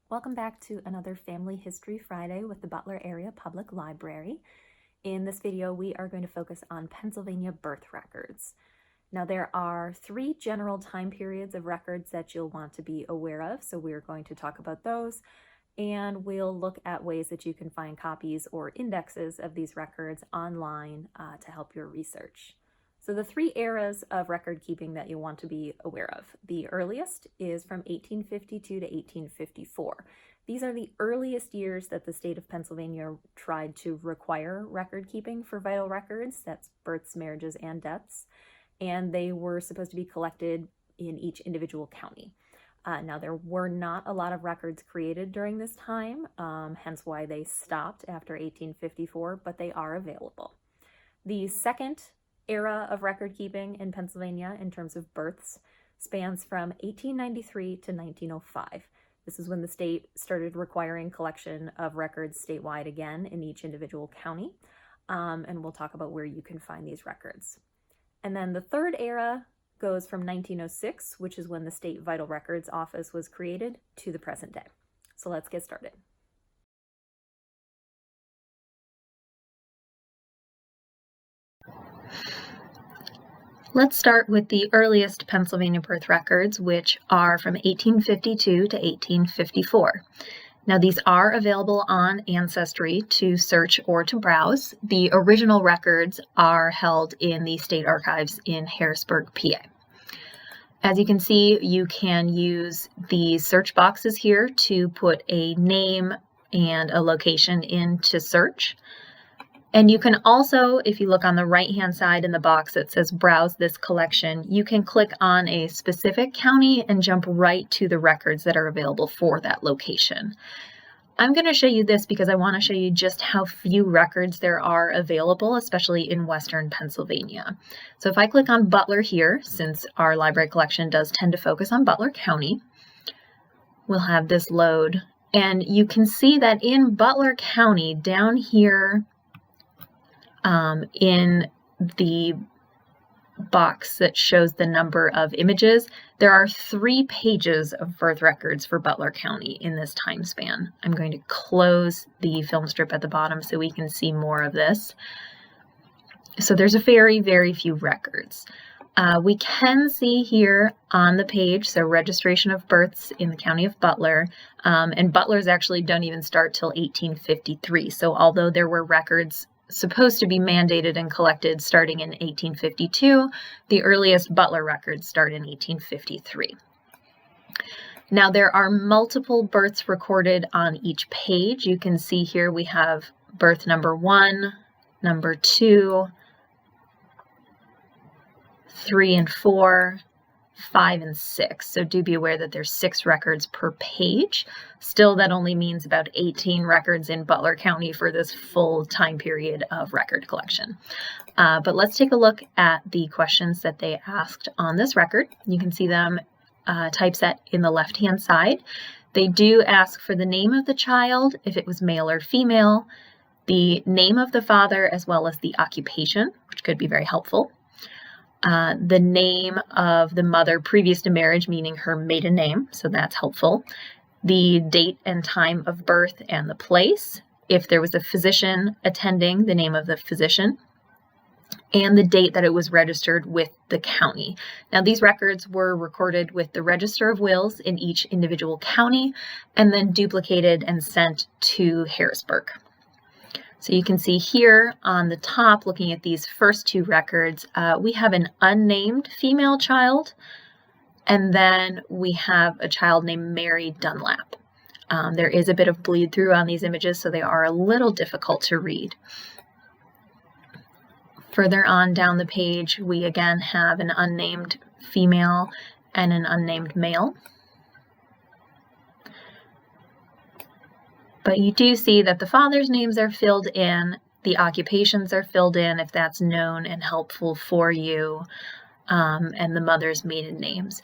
Welcome back to another Family History Friday with the Butler Area Public Library. In this video, we are going to focus on Pennsylvania birth records. Now, there are 3 general time periods of records that you'll want to be aware of, so we're going to talk about those, and we'll look at ways that you can find copies or indexes of these records online to help your research. So the 3 eras of record keeping that you want to be aware of. The earliest is from 1852 to 1854. These are the earliest years that the state of Pennsylvania tried to require record keeping for vital records. That's births, marriages, and deaths. And they were supposed to be collected in each individual county. Now, there were not a lot of records created during this time, hence why they stopped after 1854, but they are available. The second era of record keeping in Pennsylvania in terms of births spans from 1893 to 1905. This is when the state started requiring collection of records statewide again in each individual county, and we'll talk about where you can find these records. And then the third era goes from 1906, which is when the State Vital Records Office was created, to the present day. So let's get started. Let's start with the earliest Pennsylvania birth records, which are from 1852 to 1854. Now, these are available on Ancestry to search or to browse. The original records are held in the state archives in Harrisburg, PA. As you can see, you can use the search boxes here to put a name and a location in to search. And you can also, if you look on the right-hand side in the box that says Browse this collection, you can click on a specific county and jump right to the records that are available for that location. I'm going to show you this because I want to show you just how few records there are available, especially in Western Pennsylvania. So if I click on Butler here, since our library collection does tend to focus on Butler County, we'll have this load. And you can see that in Butler County, down here, in the box that shows the number of images, there are 3 pages of birth records for Butler County in this time span. I'm going to close the film strip at the bottom so we can see more of this. So there's a very, very few records. We can see here on the page, so registration of births in the county of Butler, and Butlers actually don't even start till 1853. So although there were records supposed to be mandated and collected starting in 1852, the earliest Butler records start in 1853. Now, there are multiple births recorded on each page. You can see here we have birth number 1, number 2, 3 and 4, 5 and 6. So do be aware that there's 6 records per page. Still, that only means about 18 records in Butler County for this full time period of record collection. But let's take a look at the questions that they asked on this record. You can see them typeset in the left-hand side. They do ask for the name of the child, if it was male or female, the name of the father, as well as the occupation, which could be very helpful. The name of the mother previous to marriage, meaning her maiden name, so that's helpful. The date and time of birth and the place, if there was a physician attending, the name of the physician, and the date that it was registered with the county. Now, these records were recorded with the Register of Wills in each individual county and then duplicated and sent to Harrisburg. So you can see here on the top, looking at these first 2 records, we have an unnamed female child, and then we have a child named Mary Dunlap. There is a bit of bleed through on these images, so they are a little difficult to read. Further on down the page, we again have an unnamed female and an unnamed male. But you do see that the father's names are filled in, the occupations are filled in if that's known and helpful for you, and the mother's maiden names.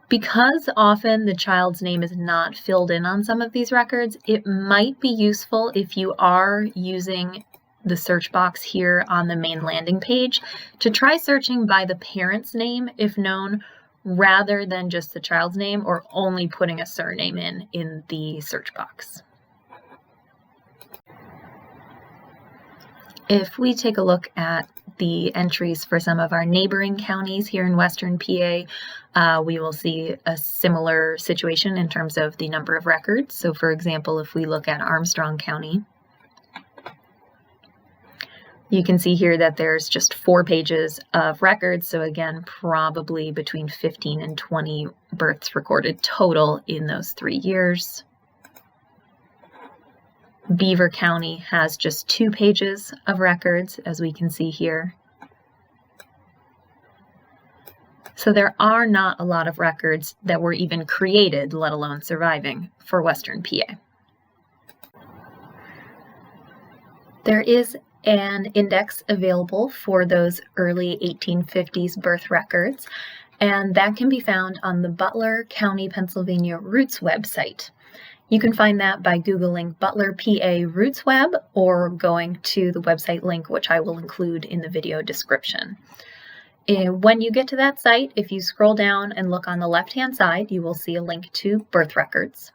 Because often the child's name is not filled in on some of these records, it might be useful if you are using the search box here on the main landing page to try searching by the parent's name if known, rather than just the child's name or only putting a surname in the search box. If we take a look at the entries for some of our neighboring counties here in Western PA, we will see a similar situation in terms of the number of records. So for example, if we look at Armstrong County, you can see here that there's just 4 pages of records. So again, probably between 15 and 20 births recorded total in those 3 years. Beaver County has just 2 pages of records, as we can see here. So there are not a lot of records that were even created, let alone surviving, for Western PA. There is an index available for those early 1850s birth records, and that can be found on the Butler County, Pennsylvania Rootsweb site. You can find that by Googling Butler PA Rootsweb or going to the website link, which I will include in the video description. When you get to that site, if you scroll down and look on the left-hand side, you will see a link to birth records.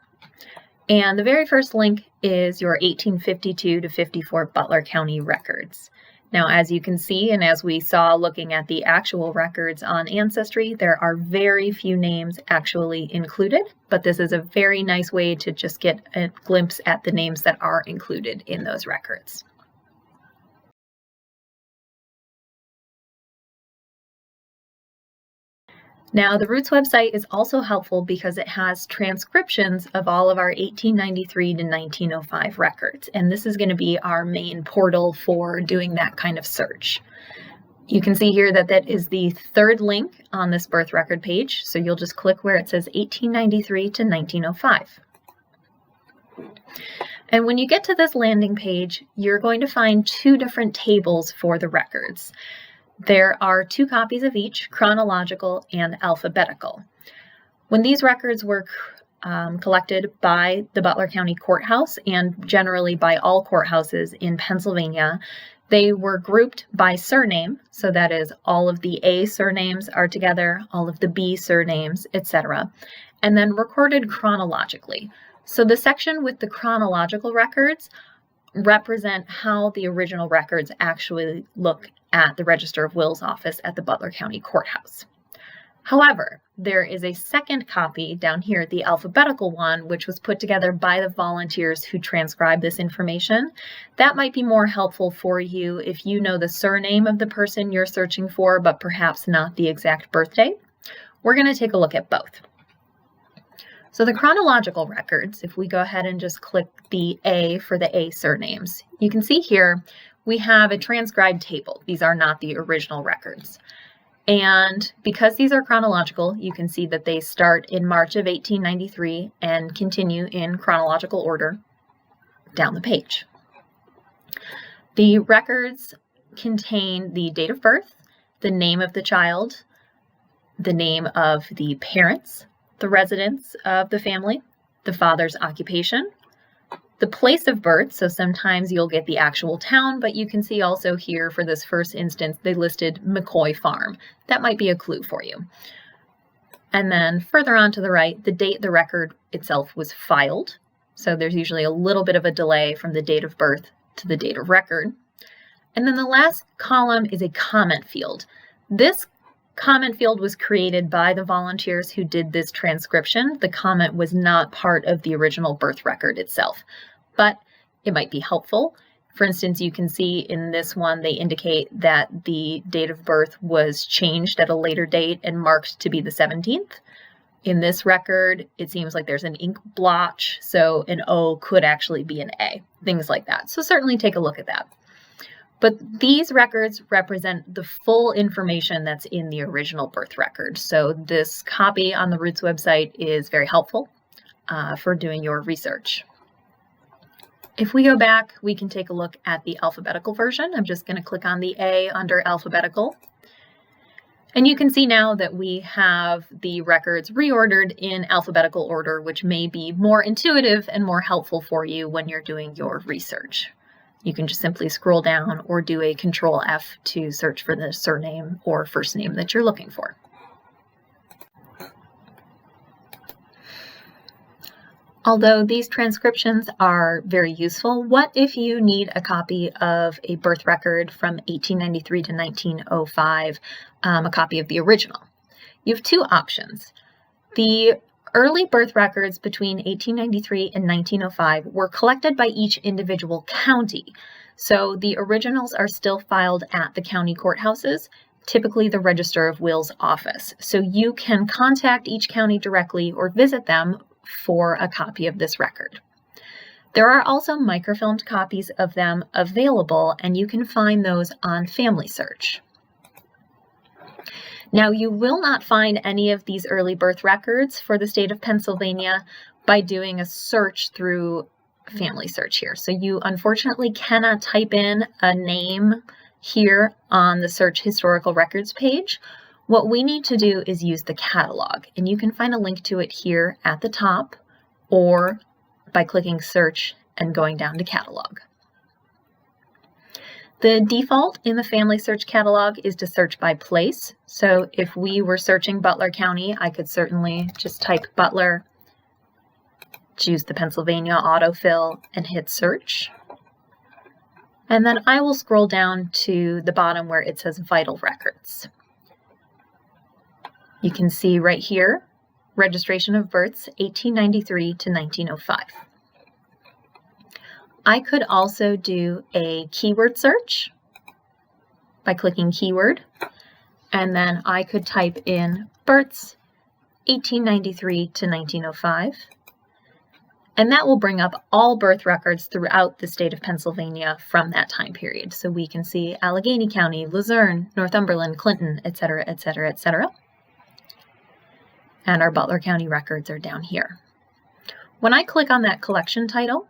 And the very first link is your 1852 to 54 Butler County records. Now, as you can see, and as we saw looking at the actual records on Ancestry, there are very few names actually included, but this is a very nice way to just get a glimpse at the names that are included in those records. Now, the Roots website is also helpful because it has transcriptions of all of our 1893 to 1905 records, and this is going to be our main portal for doing that kind of search. You can see here that that is the 3rd link on this birth record page, so you'll just click where it says 1893 to 1905. And when you get to this landing page, you're going to find 2 different tables for the records. There are 2 copies of each, chronological and alphabetical. When these records were collected by the Butler County Courthouse and generally by all courthouses in Pennsylvania, they were grouped by surname, so that is all of the A surnames are together, all of the B surnames, etc., and then recorded chronologically. So the section with the chronological records represent how the original records actually look at the Register of Wills office at the Butler County Courthouse. However, there is a second copy down here, the alphabetical one, which was put together by the volunteers who transcribe this information. That might be more helpful for you if you know the surname of the person you're searching for, but perhaps not the exact birth date. We're going to take a look at both. So the chronological records, if we go ahead and just click the A for the A surnames, you can see here we have a transcribed table. These are not the original records. And because these are chronological, you can see that they start in March of 1893 and continue in chronological order down the page. The records contain the date of birth, the name of the child, the name of the parents, the residence of the family, the father's occupation, the place of birth, so sometimes you'll get the actual town, but you can see also here for this first instance, they listed McCoy Farm. That might be a clue for you. And then further on to the right, the date the record itself was filed. So there's usually a little bit of a delay from the date of birth to the date of record. And then the last column is a comment field. This comment field was created by the volunteers who did this transcription. The comment was not part of the original birth record itself, but it might be helpful. For instance, you can see in this one, they indicate that the date of birth was changed at a later date and marked to be the 17th. In this record, it seems like there's an ink blotch, so an O could actually be an A, things like that. So certainly take a look at that. But these records represent the full information that's in the original birth record. So this copy on the Roots website is very helpful for doing your research. If we go back, we can take a look at the alphabetical version. I'm just going to click on the A under alphabetical. And you can see now that we have the records reordered in alphabetical order, which may be more intuitive and more helpful for you when you're doing your research. You can just simply scroll down or do a Control F to search for the surname or first name that you're looking for. Although these transcriptions are very useful, what if you need a copy of a birth record from 1893 to 1905, a copy of the original? You have two options. The early birth records between 1893 and 1905 were collected by each individual county. So the originals are still filed at the county courthouses, typically the Register of Wills office. So you can contact each county directly or visit them for a copy of this record. There are also microfilmed copies of them available, and you can find those on Family Search. Now, you will not find any of these early birth records for the state of Pennsylvania by doing a search through Family Search here. So you unfortunately cannot type in a name here on the Search Historical Records page. What we need to do is use the catalog, and you can find a link to it here at the top or by clicking Search and going down to Catalog. The default in the Family Search catalog is to search by place. So if we were searching Butler County, I could certainly just type Butler, choose the Pennsylvania autofill, and hit search. And then I will scroll down to the bottom where it says Vital Records. You can see right here, registration of births 1893 to 1905. I could also do a keyword search by clicking keyword, and then I could type in births 1893 to 1905, and that will bring up all birth records throughout the state of Pennsylvania from that time period. So we can see Allegheny County, Luzerne, Northumberland, Clinton, etc., etc., etc. And our Butler County records are down here. When I click on that collection title,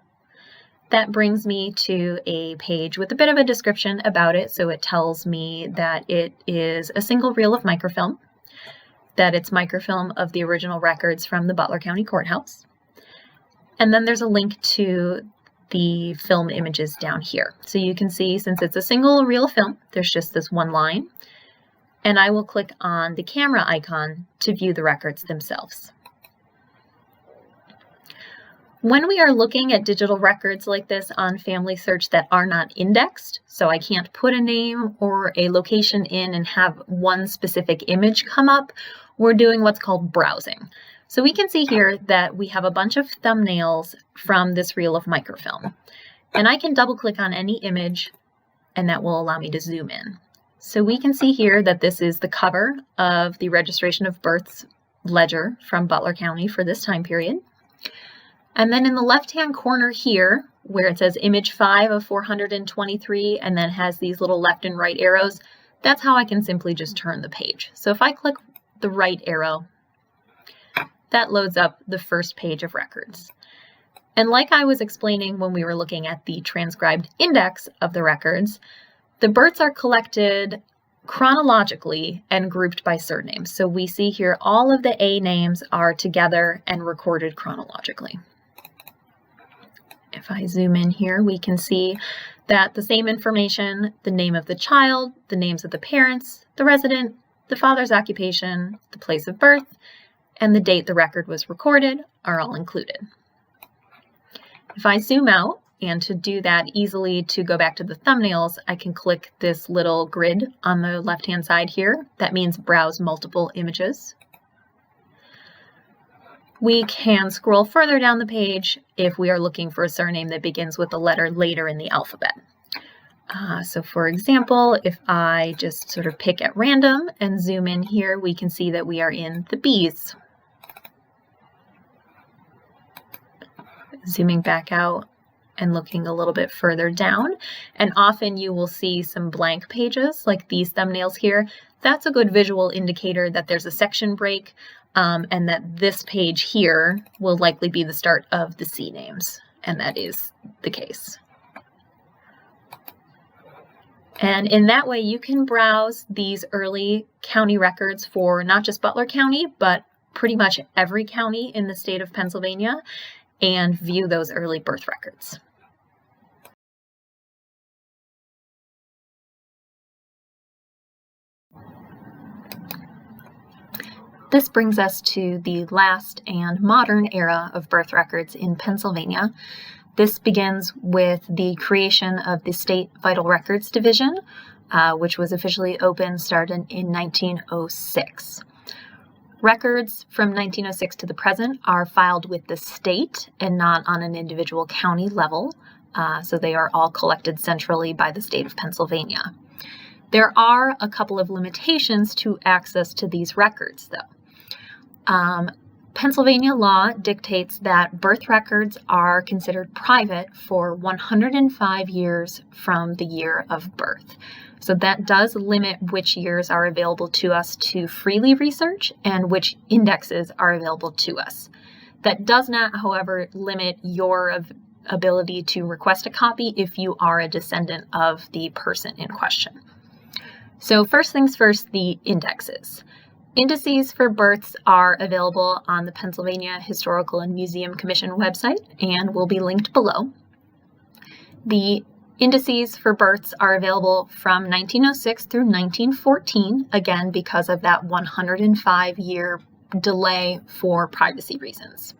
that brings me to a page with a bit of a description about it. So it tells me that it is a single reel of microfilm, that it's microfilm of the original records from the Butler County Courthouse. And then there's a link to the film images down here. So you can see, since it's a single reel of film, there's just this one line. And I will click on the camera icon to view the records themselves. When we are looking at digital records like this on Family Search that are not indexed, so I can't put a name or a location in and have one specific image come up, we're doing what's called browsing. So we can see here that we have a bunch of thumbnails from this reel of microfilm. And I can double click on any image and that will allow me to zoom in. So we can see here that this is the cover of the registration of births ledger from Butler County for this time period. And then in the left-hand corner here, where it says image 5 of 423 and then has these little left and right arrows, that's how I can simply just turn the page. So if I click the right arrow, that loads up the first page of records. And like I was explaining when we were looking at the transcribed index of the records, the births are collected chronologically and grouped by surname. So we see here all of the A names are together and recorded chronologically. If I zoom in here, we can see that the same information, the name of the child, the names of the parents, the resident, the father's occupation, the place of birth, and the date the record was recorded are all included. If I zoom out, and to do that easily to go back to the thumbnails, I can click this little grid on the left-hand side here. That means browse multiple images. We can scroll further down the page if we are looking for a surname that begins with a letter later in the alphabet. So for example, if I just sort of pick at random and zoom in here, we can see that we are in the B's. Zooming back out and looking a little bit further down, and often you will see some blank pages like these thumbnails here. That's a good visual indicator that there's a section break and that this page here will likely be the start of the C names, and that is the case. And in that way, you can browse these early county records for not just Butler County, but pretty much every county in the state of Pennsylvania and view those early birth records. This brings us to the last and modern era of birth records in Pennsylvania. This begins with the creation of the State Vital Records Division, which was officially started in 1906. Records from 1906 to the present are filed with the state and not on an individual county level, so they are all collected centrally by the state of Pennsylvania. There are a couple of limitations to access to these records, though. Pennsylvania law dictates that birth records are considered private for 105 years from the year of birth. So that does limit which years are available to us to freely research and which indexes are available to us. That does not, however, limit your ability to request a copy if you are a descendant of the person in question. So first things first, the indexes. Indices for births are available on the Pennsylvania Historical and Museum Commission website and will be linked below. The indices for births are available from 1906 through 1914, again because of that 105-year delay for privacy reasons.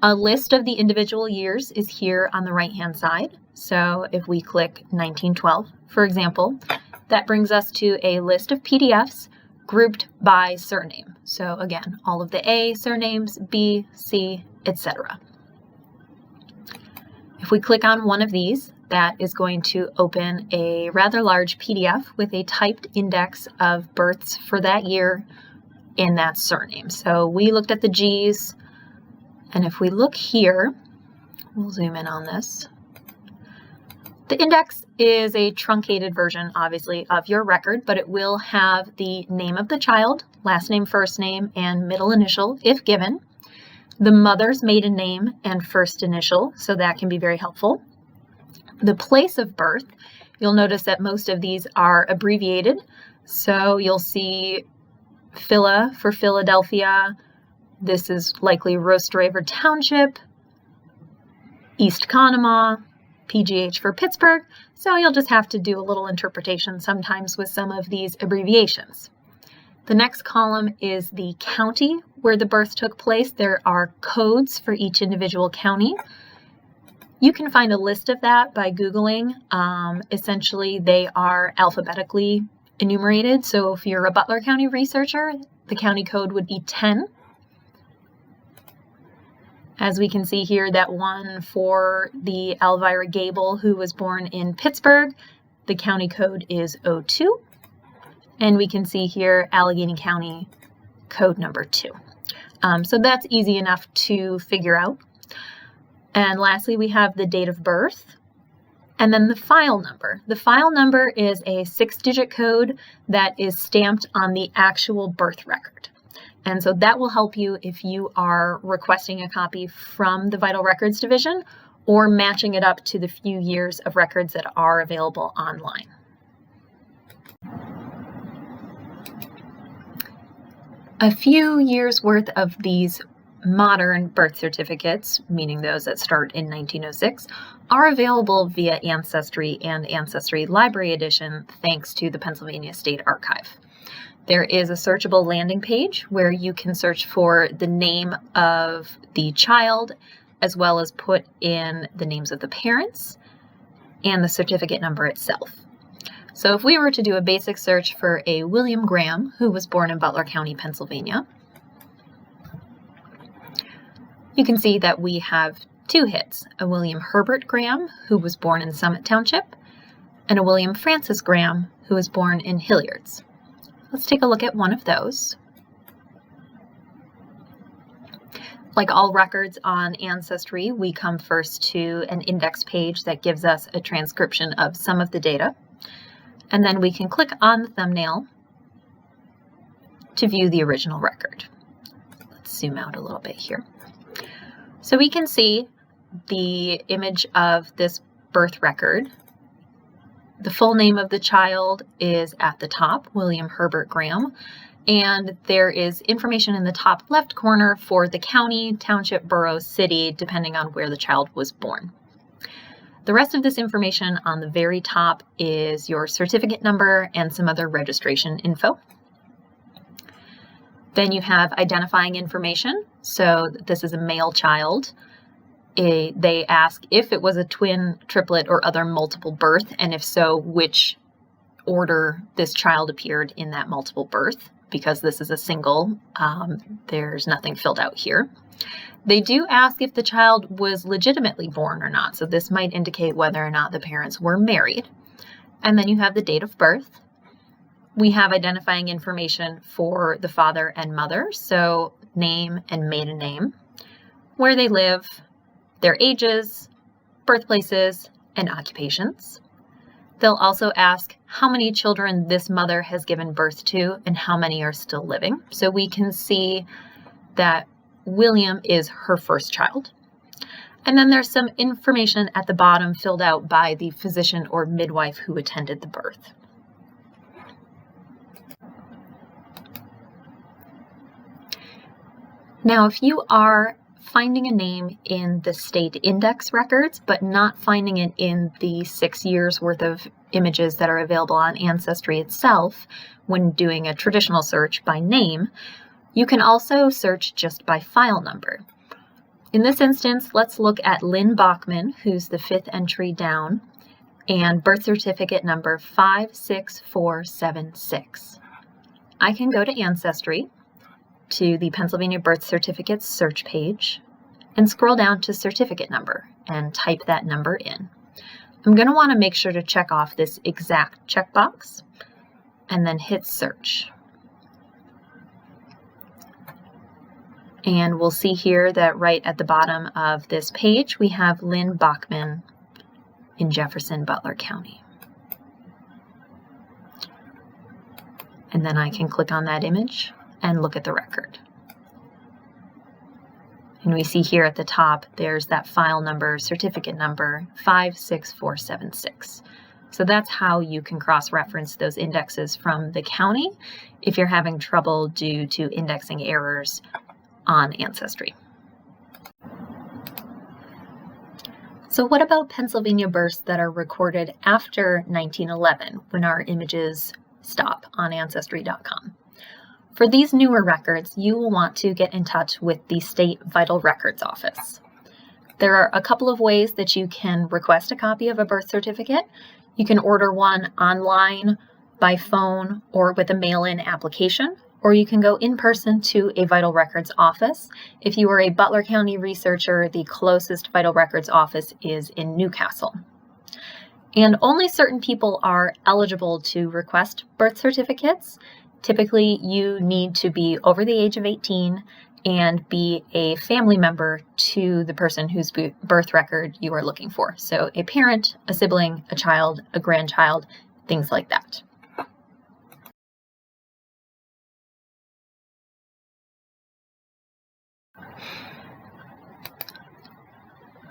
A list of the individual years is here on the right-hand side. So if we click 1912, for example, that brings us to a list of PDFs grouped by surname. So again, all of the A surnames, B, C, etc. If we click on one of these, that is going to open a rather large PDF with a typed index of births for that year in that surname. So we looked at the G's, and if we look here, we'll zoom in on this. The index is a truncated version, obviously, of your record, but it will have the name of the child, last name, first name, and middle initial, if given, the mother's maiden name and first initial, so that can be very helpful. The place of birth, you'll notice that most of these are abbreviated, so you'll see Phila for Philadelphia. This is likely Roast River Township, East Conemaugh, PGH for Pittsburgh, so you'll just have to do a little interpretation sometimes with some of these abbreviations. The next column is the county where the birth took place. There are codes for each individual county. You can find a list of that by Googling. Essentially, they are alphabetically enumerated, so if you're a Butler County researcher, the county code would be 10. As we can see here, that one for the Elvira Gable, who was born in Pittsburgh, the county code is 02. And we can see here Allegheny County code number 2. So that's easy enough to figure out. And lastly, we have the date of birth and then the file number. The file number is a 6-digit code that is stamped on the actual birth record. And so that will help you if you are requesting a copy from the Vital Records Division or matching it up to the few years of records that are available online. A few years worth of these modern birth certificates, meaning those that start in 1906, are available via Ancestry and Ancestry Library Edition thanks to the Pennsylvania State Archive. There is a searchable landing page where you can search for the name of the child as well as put in the names of the parents and the certificate number itself. So if we were to do a basic search for a William Graham who was born in Butler County, Pennsylvania, you can see that we have 2 hits, a William Herbert Graham who was born in Summit Township and a William Francis Graham who was born in Hilliards. Let's take a look at one of those. Like all records on Ancestry, we come first to an index page that gives us a transcription of some of the data, and then we can click on the thumbnail to view the original record. Let's zoom out a little bit here. So we can see the image of this birth record. The full name of the child is at the top, William Herbert Graham, and there is information in the top left corner for the county, township, borough, city, depending on where the child was born. The rest of this information on the very top is your certificate number and some other registration info. Then you have identifying information. So this is a male child. They ask if it was a twin, triplet, or other multiple birth, and if so, which order this child appeared in that multiple birth. Because this is a single, there's nothing filled out here. They do ask if the child was legitimately born or not, so this might indicate whether or not the parents were married. And then you have the date of birth. We have identifying information for the father and mother, so name and maiden name, where they live, their ages, birthplaces, and occupations. They'll also ask how many children this mother has given birth to and how many are still living. So we can see that William is her first child. And then there's some information at the bottom filled out by the physician or midwife who attended the birth. Now, if you are finding a name in the state index records, but not finding it in the 6 years worth of images that are available on Ancestry itself, when doing a traditional search by name, you can also search just by file number. In this instance, let's look at Lynn Bachman, who's the 5th entry down, and birth certificate number 56476. I can go to Ancestry, to the Pennsylvania Birth Certificates search page, and scroll down to certificate number and type that number in. I'm going to want to make sure to check off this exact checkbox and then hit search. And we'll see here that right at the bottom of this page, we have Lynn Bachman in Jefferson, Butler County. And then I can click on that image and look at the record. And we see here at the top, there's that file number, certificate number 56476. So that's how you can cross-reference those indexes from the county if you're having trouble due to indexing errors on Ancestry. So what about Pennsylvania births that are recorded after 1911 when our images stop on Ancestry.com? For these newer records, you will want to get in touch with the State Vital Records Office. There are a couple of ways that you can request a copy of a birth certificate. You can order one online, by phone, or with a mail-in application, or you can go in person to a Vital Records office. If you are a Butler County researcher, the closest Vital Records office is in Newcastle. And only certain people are eligible to request birth certificates. Typically, you need to be over the age of 18 and be a family member to the person whose birth record you are looking for. So a parent, a sibling, a child, a grandchild, things like that.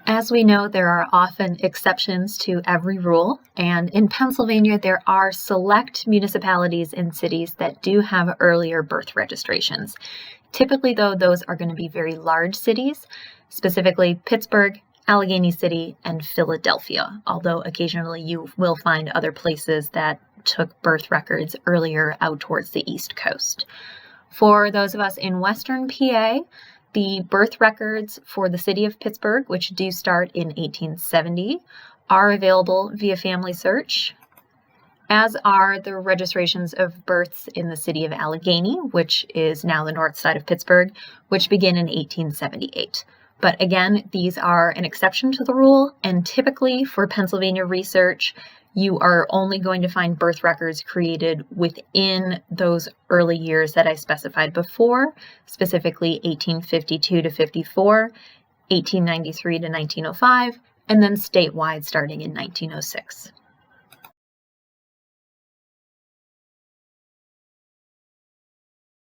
As we know, there are often exceptions to every rule, and in Pennsylvania, there are select municipalities and cities that do have earlier birth registrations. Typically, though, those are going to be very large cities, specifically Pittsburgh, Allegheny City, and Philadelphia, although occasionally you will find other places that took birth records earlier out towards the East Coast. For those of us in Western PA, the birth records for the city of Pittsburgh, which do start in 1870, are available via family search, as are the registrations of births in the city of Allegheny, which is now the north side of Pittsburgh, which begin in 1878. But again, these are an exception to the rule, and typically for Pennsylvania research, you are only going to find birth records created within those early years that I specified before, specifically 1852 to 54, 1893 to 1905, and then statewide starting in 1906.